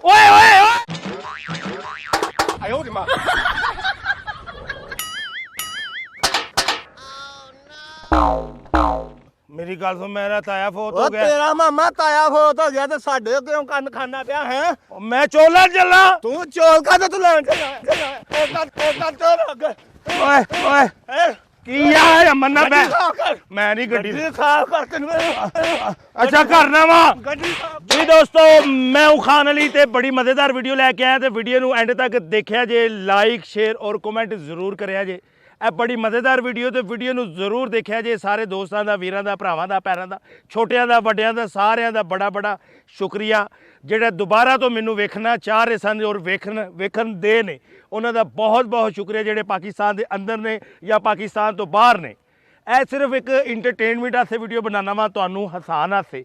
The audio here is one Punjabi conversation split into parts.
ओए ओए ओए 哎呦我的妈 मेरी गल सुन मेरा ताया फोत हो गया तेरा मामा ताया फोत हो गया तो साडे क्यों कन्न खाना पिया है मैं चोला चला तू चौल का तो लेन चला ओए ओए की यार मन्ना मैं नहीं गड्डी अच्छा करना वा जी दोस्तों मैं हूं खान अली ते बड़ी मजेदार वीडियो लेके आया ते वीडियो नू एंड तक देखिया जे लाइक शेयर और कमेंट जरूर करिया जे ਇਹ ਬੜੀ ਮਜ਼ੇਦਾਰ ਵੀਡੀਓ ਤੇ ਵੀਡੀਓ ਨੂੰ ਜ਼ਰੂਰ ਦੇਖਿਆ ਜੇ ਸਾਰੇ ਦੋਸਤਾਂ ਦਾ ਵੀਰਾਂ ਦਾ ਭਰਾਵਾਂ ਦਾ ਪੈਰਾਂ ਦਾ ਛੋਟਿਆਂ ਦਾ ਵੱਡਿਆਂ ਦਾ ਸਾਰਿਆਂ ਦਾ ਬੜਾ ਸ਼ੁਕਰੀਆ ਜਿਹੜੇ ਦੁਬਾਰਾ ਤੋਂ ਮੈਨੂੰ ਵੇਖਣਾ ਚਾਹ ਰਹੇ ਸਨ ਔਰ ਵੇਖਣ ਦੇ ਨੇ ਉਹਨਾਂ ਦਾ ਬਹੁਤ ਸ਼ੁਕਰੀਆ ਜਿਹੜੇ ਪਾਕਿਸਤਾਨ ਦੇ ਅੰਦਰ ਨੇ ਜਾਂ ਪਾਕਿਸਤਾਨ ਤੋਂ ਬਾਹਰ ਨੇ ਇਹ ਸਿਰਫ ਇੱਕ ਇੰਟਰਟੇਨਮੈਂਟ ਵਾਸਤੇ ਵੀਡੀਓ ਬਣਾਉਣਾ ਵਾ ਤੁਹਾਨੂੰ ਹਸਾਨ ਵਾਸਤੇ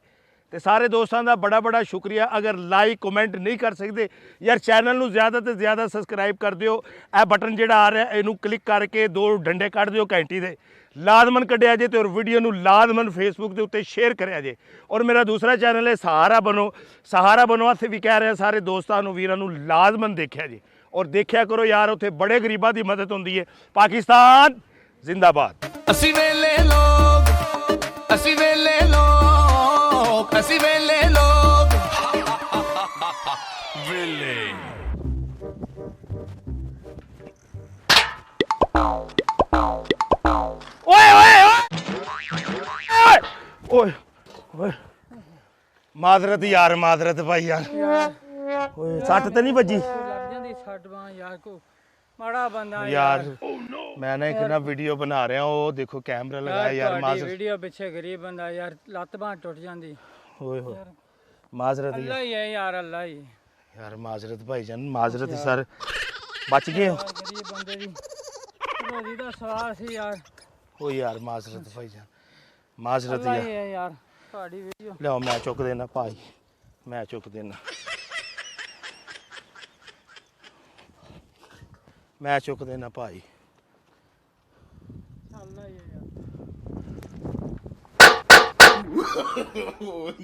ਤੇ ਸਾਰੇ ਦੋਸਤਾਂ ਦਾ ਬੜਾ ਸ਼ੁਕਰੀਆ ਅਗਰ ਲਾਈਕ ਕਮੈਂਟ ਨਹੀਂ ਕਰ ਸਕਦੇ ਯਾਰ ਚੈਨਲ ਨੂੰ ਜ਼ਿਆਦਾ ਤੋਂ ਜ਼ਿਆਦਾ ਸਬਸਕ੍ਰਾਈਬ ਕਰ ਦਿਓ ਇਹ ਬਟਨ ਜਿਹੜਾ ਆ ਰਿਹਾ ਇਹਨੂੰ ਕਲਿੱਕ ਕਰਕੇ ਦੋ ਡੰਡੇ ਕੱਢ ਦਿਓ ਘੰਟੀ ਦੇ ਲਾਜ਼ਮਨ ਕੱਢਿਆ ਜੇ ਤੇ ਔਰ ਵੀਡੀਓ ਨੂੰ ਲਾਜ਼ਮਨ ਫੇਸਬੁੱਕ ਦੇ ਉੱਤੇ ਸ਼ੇਅਰ ਕਰਿਆ ਜੇ ਔਰ ਮੇਰਾ ਦੂਸਰਾ ਚੈਨਲ ਹੈ ਸਹਾਰਾ ਬਣੋ ਵਾਸਤੇ ਵੀ ਕਹਿ ਰਿਹਾ ਸਾਰੇ ਦੋਸਤਾਂ ਨੂੰ ਵੀਰਾਂ ਨੂੰ ਲਾਜ਼ਮਨ ਦੇਖਿਆ ਜੇ ਔਰ ਦੇਖਿਆ ਕਰੋ ਯਾਰ ਉੱਥੇ ਬੜੇ ਗਰੀਬਾਂ ਦੀ ਮਦਦ ਹੁੰਦੀ ਹੈ ਪਾਕਿਸਤਾਨ ਜ਼ਿੰਦਾਬਾਦ ਅਸੀਂ ਵੇਲੇ ਲੋਕ ਅਸੀਂ ਵੇਲੇ ਲੋਕ ਅਸੀਂ ਵੇਲੇ ਲੋਕ ਵੇਲੇ ਓਏ ਓਏ ਓਏ ਓਏ ਓਏ ਮਾਜ਼ਰਤ ਯਾਰ ਮਾਜ਼ਰਤ ਭਾਈ ਯਾਰ ਓਏ ਸੱਟ ਤੇ ਨਹੀਂ ਵੱਜੀ ਲੱਗ ਜਾਂਦੀ ਛੱਡ ਬਾਂ ਯਾਰ ਕੋ ਮਾੜਾ ਬੰਦਾ ਯਾਰ ਮੈਂ ਨਾ ਇੱਕ ਨਾ ਵੀਡੀਓ ਬਣਾ ਰਿਹਾ ਉਹ ਦੇਖੋ ਕੈਮਰਾ ਲਗਾਇਆ ਯਾਰ ਮਾਜ਼ਰਤ ਵੀਡੀਓ ਪਿੱਛੇ ਗਰੀਬ ਬੰਦਾ ਯਾਰ ਲੱਤ ਬਾਂਹ ਟੁੱਟ ਜਾਂਦੀ ਓਏ ਹੋਏ ਮਾਜ਼ਰਤ ਅੱਲਾ ਹੀ ਹੈ ਯਾਰ ਅੱਲਾ ਹੀ ਯਾਰ ਮਾਜ਼ਰਤ ਭਾਈਜਾਨ ਮਾਜ਼ਰਤ ਸਰ ਬਚ ਗਏ ਹੋ ਗਰੀਬ ਬੰਦੇ ਦੀ ਰੋਜ਼ੀ ਦਾ ਸਵਾਲ ਸੀ ਯਾਰ ਓ ਯਾਰ ਮਾਜ਼ਰਤ ਭਾਈਜਾਨ ਮਾਜ਼ਰਤ ਅੱਲਾ ਯਾਰ ਹੀ ਹੈ ਯਾਰ ਤੁਹਾਡੀ ਵੀਡੀਓ ਲਿਆਓ ਮੈਂ ਚੁੱਕ ਦੇਣਾ ਭਾਈ ਮੈਂ ਚੁੱਕ ਦੇਣਾ ਮੈਂ ਚੁੱਕ ਦੇਣਾ ਭਾਈ ਅੱਲਾ ਹੀ ਹੈ ਯਾਰ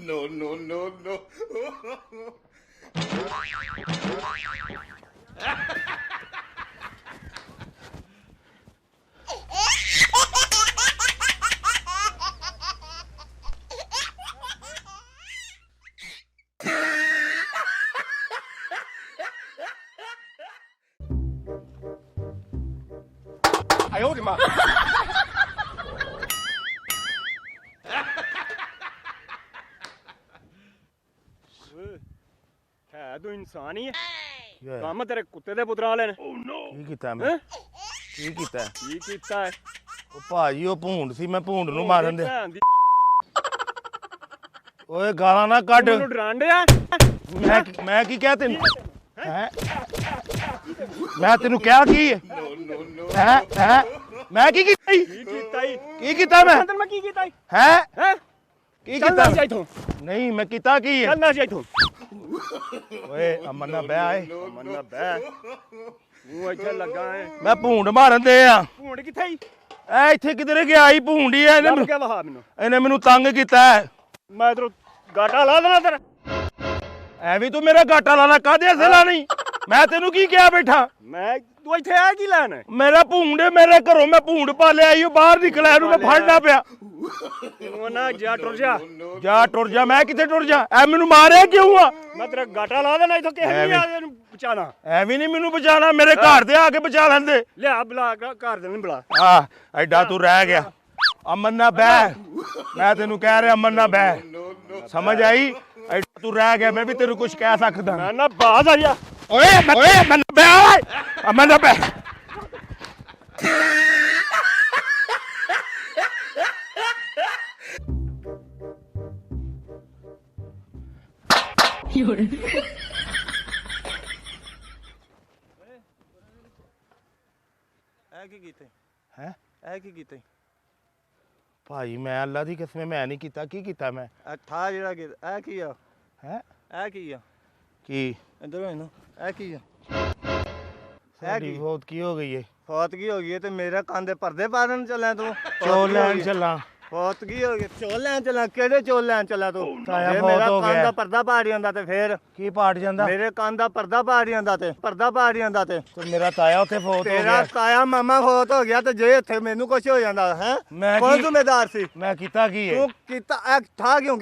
no哎呦我的妈 ਹੈ ਤੂੰ ਇਨਸਾਨ ਹੀ ਹੈ ਕੀ ਹੋਇਆ? ਕੰਮ ਤੇਰੇ ਕੁੱਤੇ ਦੇ ਪੁੱਤਰਾਂ ਵਾਲੇ ਨੇ ਕੀ ਕੀਤਾ ਮੈਂ ਕੀ ਕੀਤਾ ਕੀ ਕੀਤਾ ਹੈ ਉਹ ਭਾਜੀ ਉਹ ਭੂੰਡ ਸੀ ਮੈਂ ਭੂੰਡ ਨੂੰ ਮਾਰਨ ਦੇ ਭੈਣ ਦੀ ਓਏ ਗਾਲਾਂ ਨਾ ਕੱਢ ਮੈਨੂੰ ਡਰਾਂਡਿਆ ਮੈਂ ਕੀ ਕਿਹਾ ਤੈਨੂੰ ਹੈ ਮੈਂ ਤੈਨੂੰ ਕਿਹਾ ਕੀ ਹੈ ਮੈਂ ਕੀ ਕੀਤਾ ਈ? ਕੀ ਕੀਤਾ ਹੀ ਕੀ ਕੀਤਾ ਮੈਂ ਅੰਦਰ ਮੈਂ ਕੀ ਕੀਤਾ ਹੀ ਹੈ ਹੈ ਕੀ ਚੱਲਣਾ ਕੀਤਾ ਸੀ ਇੱਥੋਂ ਨਹੀਂ ਮੈਂ ਕੀਤਾ ਕੀ ਹੈ ਚੱਲਣਾ ਸੀ ਇੱਥੋਂ ਓਏ ਅਮਨ ਨਾ ਬਹਿ ਆਏ ਮੰਨਾ ਬੈ ਤੂੰ ਇੱਥੇ ਲੱਗਾ ਹੈ ਮੈਂ ਭੂੰਡ ਮਾਰਨ ਦੇ ਆ ਭੂੰਡ ਕਿੱਥੇ ਹੀ ਐ ਇੱਥੇ ਕਿਧਰੇ ਗਿਆ ਹੀ ਭੂੰਡੀ ਐ ਲੱਭ ਕੇ ਵਹਾ ਮੈਨੂੰ ਇਹਨੇ ਮੈਨੂੰ ਤੰਗ ਕੀਤਾ ਹੈ। ਮੈਂ ਇਧਰੋਂ ਗਾਟਾ ਲਾ ਦੇਣਾ ਤੇਰਾ ਐ ਵੀ ਤੂੰ ਮੇਰਾ ਘਾਟਾ ਲਾਣਾ ਕਾਹਦੇ ਅਸਲਾ ਨਹੀਂ ਮੈਂ ਤੈਨੂੰ ਕੀ ਕਿਹਾ ਬੈਠਾ ਮੈਂ ਤੂੰ ਇੱਥੇ ਆ ਕੀ ਲੈਣ ਹੈ ਮੇਰਾ ਭੂੰਡ ਹੈ, ਮੇਰੇ ਘਰੋਂ ਮੈਂ ਭੂੰਡ ਪਾਲਿਆ ਈ ਬਾਹਰ ਨਿਕਲਿਆ ਇਹਨੂੰ ਮੈਂ ਫੜਨਾ ਪਿਆ ਤੂੰ ਨਾ ਜਾ ਟੁਰ ਜਾ ਜਾ ਟੁਰ ਜਾ ਮੈਂ ਕਿੱਥੇ ਟੁਰ ਜਾ ਐ ਮੈਨੂੰ ਮਾਰਿਆ ਕਿਉਂ ਆ ਮੈਂ ਤੇਰਾ ਗਾਟਾ ਲਾ ਦੇਣਾ ਇੱਥੋਂ ਕਿਸੇ ਨਹੀਂ ਆ ਇਹਨੂੰ ਬਚਾਣਾ ਐਵੇਂ ਨਹੀਂ ਮੈਨੂੰ ਬਚਾਣਾ ਮੇਰੇ ਘਰ ਦੇ ਆ ਕੇ ਬਚਾ ਲੈਂਦੇ ਲਿਆ ਬੁਲਾ ਘਰ ਦੇ ਨਹੀਂ ਬੁਲਾ ਆ ਐਡਾ ਤੂੰ ਰਹਿ ਗਿਆ ਅਮਨ ਨਾ ਬਹਿ ਮੈਂ ਤੈਨੂੰ ਕਹਿ ਰਿਹਾ ਅਮਨ ਨਾ ਬਹਿ ਸਮਝ ਆਈ ਐਡਾ ਤੂੰ ਰਹਿ ਗਿਆ ਮੈਂ ਵੀ ਤੈਨੂੰ ਕੁਝ ਕਹਿ ਸਕਦਾ ਮੈਂ ਨਾ ਬਾਜ਼ ਆ ਜਾ ਓਏ ਅਮਨ ਨਾ ਬਹਿ ਅਮਨ ਨਾ ਬਹਿ ਐ ਕੀ ਕੀਤੇ ਹੈ ਐ ਕੀ ਕੀਤੇ ਭਾਈ ਮੈਂ ਅੱਲਾ ਦੀ ਕਸਮ ਮੈਂ ਨਹੀਂ ਕੀਤਾ ਕੀ ਕੀਤਾ ਮੈਂ ਐ ਠਾ ਜਿਹੜਾ ਕਿ ਐ ਕੀ ਆ ਹੈ ਐ ਕੀ ਆ ਕੀ ਇੱਧਰ ਵੇਖ ਨਾ ਐ ਕੀ ਆ ਸਾਡੀ ਬਹੁਤ ਕੀ ਹੋ ਗਈ ਏ ਫੌਤ ਕੀ ਹੋ ਗਈ ਹੈ ਤੇ ਮੇਰੇ ਕੰਨ ਦੇ ਪਰਦੇ ਪਾੜਨ ਚੱਲਿਆ ਤੂੰ ਚੋ ਲੈਣ ਚੱਲਾਂ ਬਹੁਤ ਕੀ ਹੋ ਗਿਆ ਚੋਲ ਲੈਣ ਚੱਲਾ ਕਿਹੜੇ ਚੋਲ ਲੈਣ ਚੱਲਾ ਤੂੰ ਤਾਇਆ ਜੇ ਬਹੁਤ ਮੇਰਾ ਹੋ ਕੰਨ ਗਿਆ। ਦਾ ਪਰਦਾ ਪਾੜ ਜਾਂਦਾ ਤੇ ਫੇਰ ਕੀ ਪਾਟ ਜਾਂਦਾ ਮੇਰੇ ਕੰਨ ਦਾ ਪਰਦਾ ਪਾੜ ਜਾਂਦਾ ਤੇ ਪਰਦਾ ਪਾੜ ਜਾਂਦਾ ਤੇ ਤੇ ਮੇਰਾ ਤਾਇਆ ਉੱਥੇ ਫੌਤ ਹੋ ਤੇਰਾ ਗਿਆ ਤਾਇਆ ਮਾਮਾ ਫੌਤ ਹੋ ਗਿਆ ਤੇ ਜੇ ਇੱਥੇ ਮੈਨੂੰ ਕੁਝ ਹੋ ਜਾਂਦਾ ਹੈ ਮੈਂ ਕੌਣ ਕੀ- ਜ਼ਿੰਮੇਦਾਰ ਸੀ ਮੈਂ ਕੀਤਾ ਕੀ ਹੈ ਤੂੰ ਕੀਤਾ ਇਹ ਠਾ ਕਿਉਂ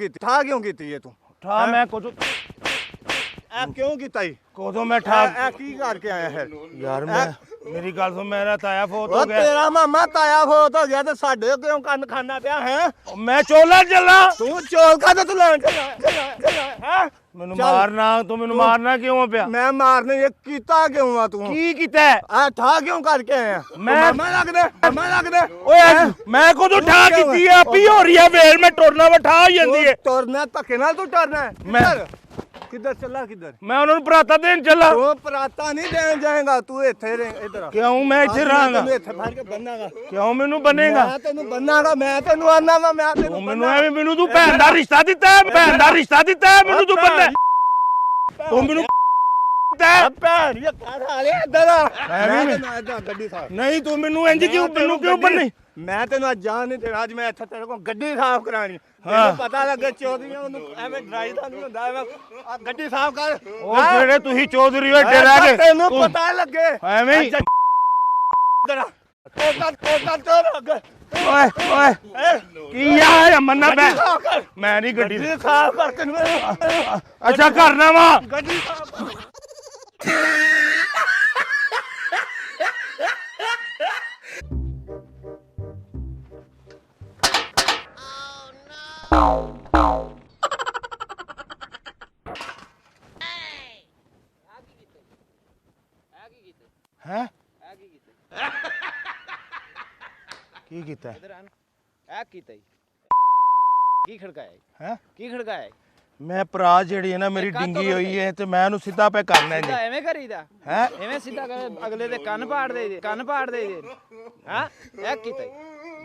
ਕੀਤੀ ਇਹ ਤੂੰ ਠਾ ਮੈਂ ਕੁਝ ਇਹ ਕਿਉਂ ਕੀਤਾ ਈ ਕੋਦੋਂ ਮੈਂ ਠਾ ਇਹ ਕੀ ਕਰਕੇ ਆਇਆ ਹੈ ਯਾਰ ਮੈਂ ਮੇਰੀ ਗੱਲ ਸੁਣ ਮੇਰਾ ਤਾਇਆ ਫੌਤ ਹੋ ਉਹ ਗਿਆ ਤੇਰਾ ਮਾਮਾ ਤਾਇਆ ਫੌਤ ਹੋ ਗਿਆ ਤੇ ਸਾਡੇ ਕਿਉਂ ਕੰਨ ਖਾਣਾ ਪਿਆ ਹੈ ਮੈਂ ਚੋਲਾ ਚੱਲਾਂ ਤੂੰ ਚੋਲ ਖਾਦਾ ਤੂੰ ਲੈਣ ਚੱਲਾ ਹੈ ਮੈਨੂੰ ਚੱਲ। ਮਾਰਨਾ ਤੂੰ ਮੈਨੂੰ ਮਾਰਨਾ ਕਿਉਂ ਪਿਆ ਮੈਂ ਮਾਰਨੇ ਇਹ ਕੀਤਾ ਕਿਉਂ ਆ ਤੂੰ ਕੀ ਕੀਤਾ ਹੈ? ਆ ਠਾ ਕਿਉਂ ਕਰਕੇ ਆਇਆ ਮੈਂ- ਮਾਮਾ ਲੱਗਦਾ ਓਏ ਮੈਂ ਕਦੋਂ ਠਾ ਕੀਤੀ ਆ ਆਪੀ ਹੋ ਰਹੀ ਆ ਵੇਲ ਮੈਂ ਟੁਰਨਾ ਵਾ ਠਾ ਹੋ ਜਾਂਦੀ ਹੈ ਤੁਰਨਾ ਧੱਕੇ ਨਾਲ ਤੂੰ ਟਰਨਾ ਹੈ। ਮੈਂ- ਕਿੱਧਰ ਚੱਲਾ ਕਿੱਧਰ ਮੈਂ ਉਹਨਾਂ ਨੂੰ ਪਰਾਤਾ ਦੇਣ ਚੱਲਾ ਤੂੰ ਪਰਾਤਾ ਨਹੀਂ ਦੇਣ ਜਾਏਗਾ ਤੂੰ ਇੱਥੇ ਰਹਿ ਇੱਧਰ ਆ ਕਿਉਂ ਮੈਂ ਇੱਥੇ ਰਹਾਂਗਾ ਤੈਨੂੰ ਇੱਥੇ ਫੜ ਕੇ ਬੰਨਾਗਾ ਕਿਉਂ ਮੈਨੂੰ ਬੰਨੇਗਾ ਮੈਂ ਤੈਨੂੰ ਬੰਨਾਗਾ ਮੈਂ ਤੈਨੂੰ ਆਨਾ ਵਾ ਮੈਂ ਤੂੰ ਤੈਨੂੰ ਮੈਨੂੰ ਐਵੇਂ ਮੈਨੂੰ ਤੂੰ ਭੈਣ ਦਾ ਰਿਸ਼ਤਾ ਦਿੱਤਾ ਹੈ ਭੈਣ ਦਾ ਰਿਸ਼ਤਾ ਦਿੱਤਾ ਹੈ ਮੈਨੂੰ ਤੂੰ ਬੰਨੇ ਤੂੰ ਮੈਨੂੰ ਦਿੱਤਾ ਹੈ। ਭੈਣ ਇਹ ਕਰ ਹਾਲੇ ਇੱਧਰ ਆ ਐਵੇਂ ਮੈਂ ਨੀ। ਤੈਨੂੰ ਇੱਧਰ ਗੱਡੀ ਸਾਫ ਨਹੀਂ ਤੂੰ ਮੈਨੂੰ ਇੰਜ ਕਿਉਂ ਮੈਨੂੰ ਕਿਉਂ ਬੰਨੇ ਮੈਂ ਤੈਨੂੰ ਅੱਜ ਜਾਣ ਨਹੀਂ ਦੇਣਾ ਅੱਜ ਮੈਂ ਇੱਥੇ ਤੇਰੇ ਕੋਲ ਗੱਡੀ ਸਾਫ ਕਰਾਣੀ ਹਾਂ। ਮੈਨੂੰ ਪਤਾ ਲੱਗੇ ਚੌਧਰੀਆਂ ਉਹਨੂੰ ਐਵੇਂ ਡਰਾਈ ਦਾ ਨਹੀਂ ਹੁੰਦਾ ਐਵੇਂ ਆ ਗੱਡੀ ਸਾਫ ਕਰ ਉਹ ਜਿਹੜੇ ਤੁਸੀਂ ਚੌਧਰੀ ਹੋਏ ਡਰਾ ਕੇ ਤੈਨੂੰ ਤੂੰ- ਪਤਾ ਲੱਗੇ ਐਵੇਂ ਹੀ ਇੱਧਰ ਆ ਕੋਕਾ ਤੋਰ ਅੱਗੇ ਓਏ ਓਏ ਕੀ ਆ ਮੰਨਾ ਮੈਂ ਸਾਫ ਕਰ ਮੈਂ ਨਹੀਂ ਗੱਡੀ ਗੱਡੀ ਸਾਫ ਕਰ ਤੈਨੂੰ ਅੱਛਾ ਕਰਨਾ ਵਾ ਗੱਡੀ ਸਾਫ ਕਰ ਹੈ ਕੀ ਕੀਤਾ ਇਹ ਕੀਤਾ ਈ ਕੀ ਖੜਕਾਇਆ ਹੈ ਕੀ ਖੜਕਾਇਆ ਮੈਂ ਭਰਾ ਜਿਹੜੀ ਹੈ ਨਾ ਮੇਰੀ ਡਿੰਗੀ ਹੋਈ ਹੈ ਤੇ ਮੈਂ ਉਹਨੂੰ ਸਿੱਧਾ ਪੈ ਕਰਨਾ ਜੀ ਸਿੱਧਾ ਐਵੇਂ ਕਰੀਦਾ ਹੈ ਐਵੇਂ ਸਿੱਧਾ ਅਗਲੇ ਦੇ ਕੰਨ ਪਾੜ ਦੇ ਕੰਨ ਪਾੜ ਦੇ ਹਾਂ ਇਹ ਕੀਤਾ ਈ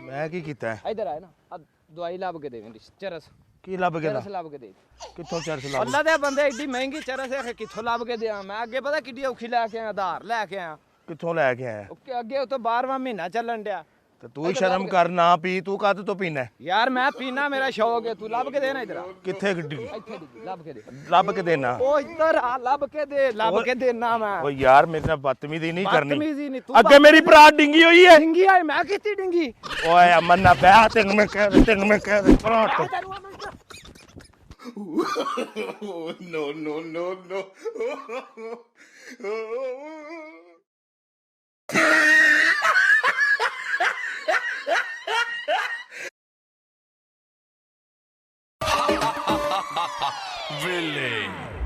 ਮੈਂ ਕੀ ਕੀਤਾ ਇਧਰ ਆ ਨਾ ਆ ਦਵਾਈ ਲੱਭ ਕੇ ਦੇ ਮੇਰੀ ਚਰਸ ਕੀ ਲੱਭ ਗਿਆ ਚਰਸ ਲੱਭ ਕੇ ਦੇ ਕਿੱਥੋਂ ਚਰਚ ਲੱਭ ਅੱਲਾ ਦੇ ਬੰਦੇ ਏਡੀ ਮਹਿੰਗੀ ਚਰਸ ਹੈ ਕਿ ਕਿੱਥੋਂ ਲੱਭ ਕੇ ਦਿਆਂ ਮੈਂ ਅੱਗੇ ਪਤਾ ਕਿੱਡੀ ਔਖੀ ਲੈ ਕੇ ਆਇਆ ਆਧਾਰ ਲੈ ਕੇ ਆਇਆ ਕਿੱਥੋਂ ਲੈ ਕੇ ਆਇਆ ਅੱਗੇ ਉਹ ਤੋਂ 12ਵਾਂ ਮਹੀਨਾ ਚੱਲਣ ਡਿਆ ਤੇ ਤੂੰ ਹੀ ਸ਼ਰਮ ਕਰ ਨਾ ਪੀ ਤੂੰ ਕਾਹਦੇ ਤੋਂ ਪੀਣਾ ਯਾਰ ਮੈਂ ਪੀਣਾ ਮੇਰਾ ਸ਼ੌਕ ਹੈ ਤੂੰ ਲੱਭ ਕੇ ਦੇ ਨਾ ਇਧਰ ਕਿੱਥੇ ਗੱਡੀ ਇੱਥੇ ਡਿੱਗੀ ਲੱਭ ਕੇ ਦੇ ਲੱਭ ਕੇ ਦੇਣਾ ਉਹ ਇੱਧਰ ਆ ਲੱਭ ਕੇ ਦੇ ਲੱਭ ਕੇ ਦੇਣਾ ਮੈਂ ਓ ਯਾਰ ਮੇਰੇ ਨਾਲ ਬਦਤਮੀਜ਼ੀ ਨਹੀਂ ਕਰਨੀ ਬਦਤਮੀਜ਼ੀ ਨਹੀਂ, ਤੂੰ ਅੱਗੇ ਮੇਰੀ ਭਰਾ ਡਿੰਗੀ ਹੋਈ ਹੈ ਡਿੰਗੀ ਆਈ ਮੈਂ ਕੀਤੀ ਡਿੰਗੀ ਓਏ ਅਮਨ ਨਾ ਬਹਿ ਤੈਨੂੰ ਮੈਂ ਕਹਿ ਦੇ ਭਰਾ ਤੋਂ no, no, no, no. Villain.